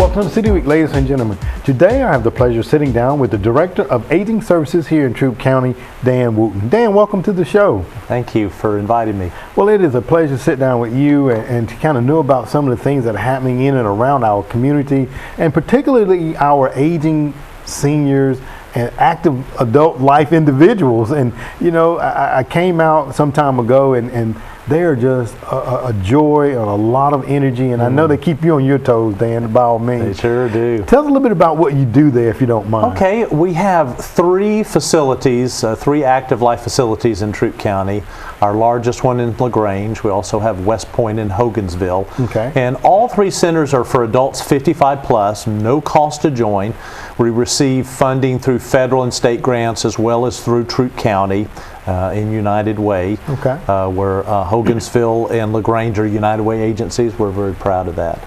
Welcome to City Week, ladies and gentlemen. Today I have the pleasure of sitting down with the Director of Aging Services here in Troup County, Dan Wooten. Dan, welcome to the show. Thank you for inviting me. Well, it is a pleasure to sit down with you and to kind of know about some of the things that are happening in and around our community, and particularly our aging seniors and active adult life individuals. And you know, I came out some time ago and they are just a joy and a lot of energy, and I know they keep you on your toes, Dan, by all means. They sure do. Tell us a little bit about what you do there, if you don't mind. Okay, we have three facilities, three active life facilities in Troup County. Our largest one in LaGrange. We also have West Point in Hogansville. Okay. And all three centers are for adults 55 plus, no cost to join. We receive funding through federal and state grants as well as through Troup County in United Way. Okay. Where Hogansville and LaGrange are United Way agencies. We're very proud of that.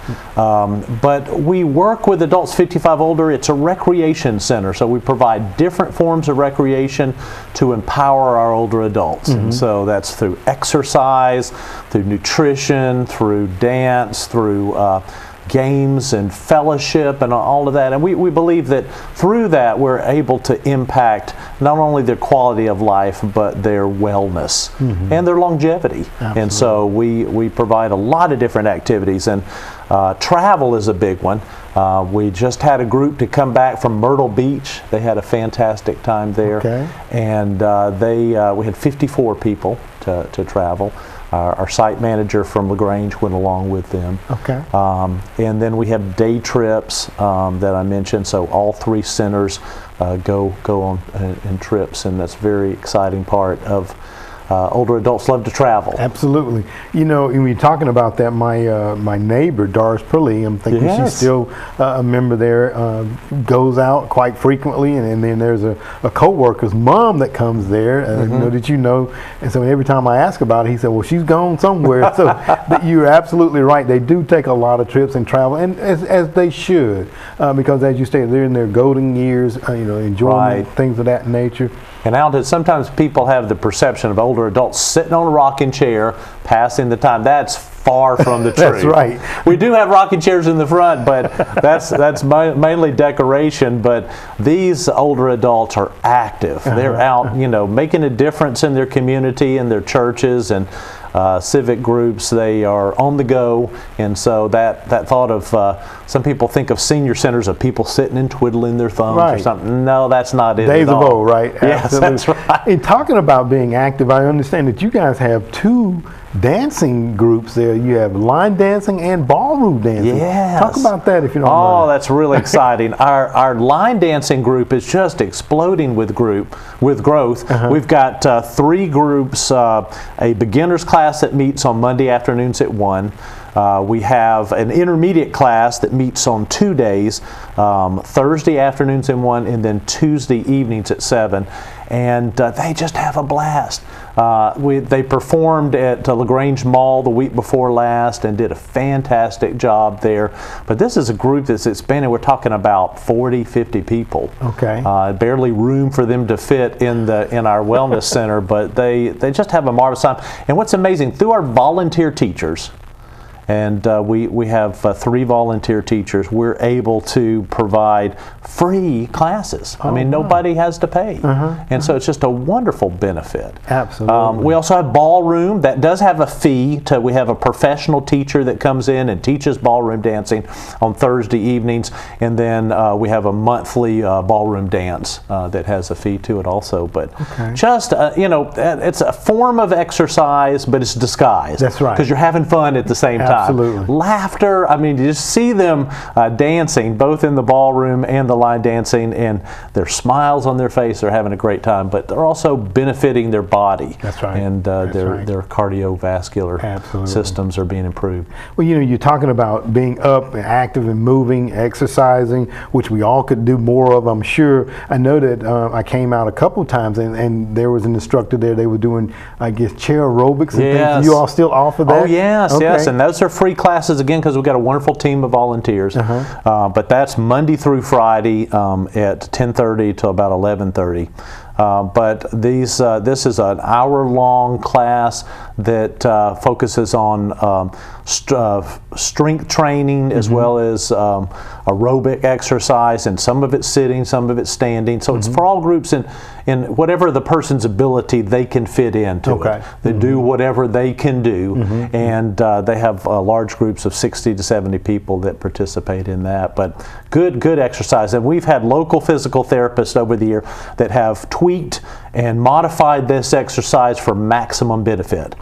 But we work with adults 55 older. It's a recreation center, so we provide different forms of recreation to empower our older adults. And so that's through exercise, through nutrition, through dance, through games and fellowship and all of that. And we believe that through that we're able to impact not only their quality of life but their wellness and their longevity. Absolutely. And so we provide a lot of different activities, and travel is a big one. We just had a group to come back from Myrtle Beach. They had a fantastic time there. Okay. And we had 54 people to travel. Our site manager from LaGrange went along with them. Okay. And then we have day trips that I mentioned. So all three centers go on in trips, and that's a very exciting part of older adults love to travel. Absolutely. You know, when you're talking about that, my neighbor, Doris Purley, I'm thinking she's still a member there, goes out quite frequently, and then there's a co-worker's mom that comes there, that you know, and so every time I ask about it, he said, well, she's gone somewhere. So you're absolutely right. They do take a lot of trips and travel, and as they should, because as you stated, they're in their golden years, enjoying things of that nature. And Alton, sometimes people have the perception of older adults sitting on a rocking chair, passing the time. That's far from the truth. That's right. We do have rocking chairs in the front, but that's mainly decoration. But these older adults are active. They're out, making a difference in their community and their churches and civic groups. They are on the go, and so that thought of some people think of senior centers of people sitting and twiddling their thumbs or something. No, that's not it. Days of old, right? Yes, that's right. In talking about being active, I understand that you guys have two dancing groups there. You have line dancing and ballroom dancing. Yes. Talk about that if you don't mind. Oh, that's really exciting. Our line dancing group is just exploding with growth. We've got three groups, a beginner's class that meets on Monday afternoons at 1. We have an intermediate class that meets on 2 days, Thursday afternoons at 1 and then Tuesday evenings at 7. And they just have a blast. They performed at LaGrange Mall the week before last and did a fantastic job there. But this is a group that's expanding. We're talking about 40, 50 people. Okay. Barely room for them to fit in our wellness center, but they just have a marvelous time. And what's amazing, through our volunteer teachers, and we have 3 volunteer teachers, we're able to provide free classes. I mean, nobody has to pay. And so it's just a wonderful benefit. Absolutely. We also have ballroom. That does have a fee. We have a professional teacher that comes in and teaches ballroom dancing on Thursday evenings. And then we have a monthly ballroom dance that has a fee to it also. But just, it's a form of exercise, but it's disguised. That's right. Because you're having fun at the same time. Absolutely. Laughter, I mean, you just see them dancing, both in the ballroom and the line dancing, and their smiles on their face. They're having a great time, but they're also benefiting their body. That's right. And their cardiovascular systems are being improved. Well, you're talking about being up and active and moving, exercising, which we all could do more of, I'm sure. I know that I came out a couple times and there was an instructor there. They were doing, I guess, chair aerobics and things. You all still offer that? Oh, yes, yes. And those are free classes, again, because we've got a wonderful team of volunteers. But that's Monday through Friday at 10:30 till about 11:30. But this is an hour-long class that focuses on strength training as well as aerobic exercise, and some of it's sitting, some of it's standing. So it's for all groups in whatever the person's ability they can fit into it. They do whatever they can do, and they have large groups of 60 to 70 people that participate in that. But good exercise. And we've had local physical therapists over the year that have tweaked and modified this exercise for maximum benefit.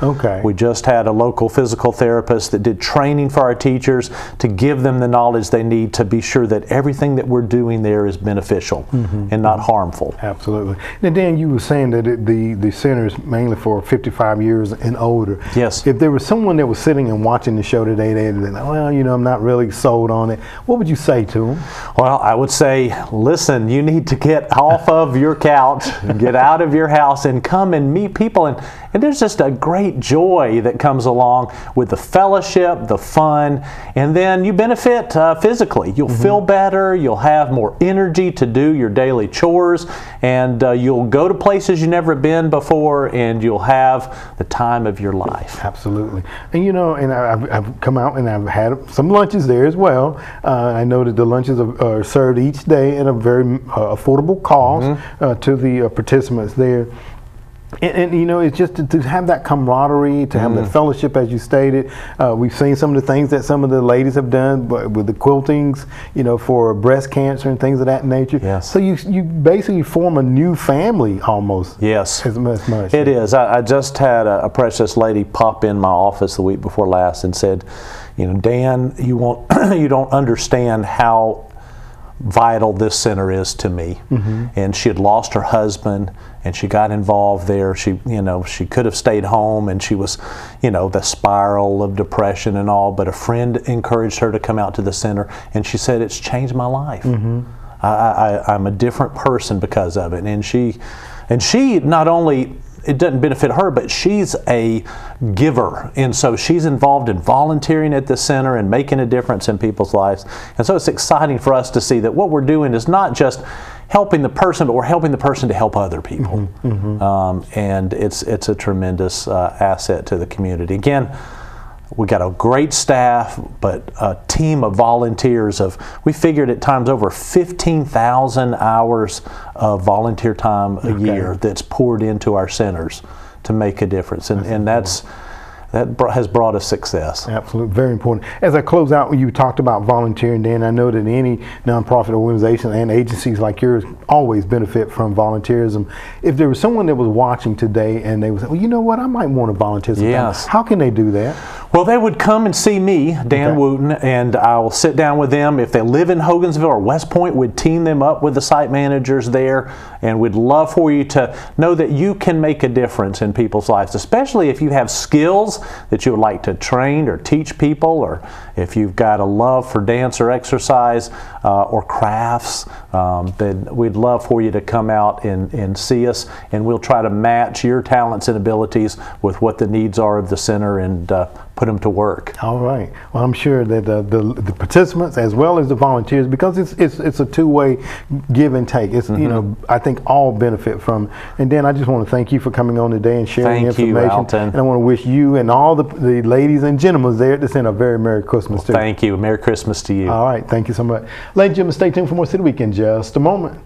We just had a local physical therapist that did training for our teachers to give them the knowledge they need to be sure that everything that we're doing there is beneficial and not harmful. Absolutely. Now, Dan, you were saying that the center is mainly for 55 years and older. Yes. If there was someone that was sitting and watching the show today, they'd be like, well, you know, I'm not really sold on it. What would you say to them? Well, I would say, listen, you need to get off of your couch, get out of your house, and come and meet people. And there's just a great joy that comes along with the fellowship, the fun, and then you benefit physically. You'll feel better, you'll have more energy to do your daily chores, and you'll go to places you've never been before, and you'll have the time of your life. Absolutely. And you know, and I've come out and I've had some lunches there as well. I know that the lunches are served each day at a very affordable cost to the participants there. And you know, it's just to have that camaraderie, to have that fellowship, as you stated. We've seen some of the things that some of the ladies have done with the quiltings, you know, for breast cancer and things of that nature. Yes. So you basically form a new family almost. Yes. As much. It is. I just had a precious lady pop in my office the week before last and said, you know, Dan, you don't understand how vital this center is to me. And she had lost her husband, and she got involved there. She could have stayed home, and she was, you know, the spiral of depression and all, but a friend encouraged her to come out to the center, and she said, it's changed my life. I'm a different person because of it. And she not only, it doesn't benefit her, but she's a giver, and so she's involved in volunteering at the center and making a difference in people's lives. And so it's exciting for us to see that what we're doing is not just helping the person, but we're helping the person to help other people. And it's a tremendous asset to the community. Again, we got a great staff, but a team of volunteers we figured at times over 15,000 hours of volunteer time a year that's poured into our centers to make a difference. And that has brought us success. Absolutely, very important. As I close out, you talked about volunteering, Dan. I know that any nonprofit organization and agencies like yours always benefit from volunteerism. If there was someone that was watching today and they would say, well, you know what, I might want to volunteer sometime. Yes. How can they do that? Well, they would come and see me, Dan Wooten, and I'll sit down with them. If they live in Hogansville or West Point, we'd team them up with the site managers there, and we'd love for you to know that you can make a difference in people's lives, especially if you have skills that you would like to train or teach people, or if you've got a love for dance or exercise or crafts, then we'd love for you to come out and see us, and we'll try to match your talents and abilities with what the needs are of the center and put them to work. All right. Well, I'm sure that the participants as well as the volunteers, because it's a two-way give and take. It's you know, I think all benefit from it. And Dan, I just want to thank you for coming on today and sharing information. Thank you, Alton. And I want to wish you and all the ladies and gentlemen there at the center a very Merry Christmas too. Thank you. Merry Christmas to you. All right. Thank you so much. Ladies and gentlemen, stay tuned for more City Week in just a moment.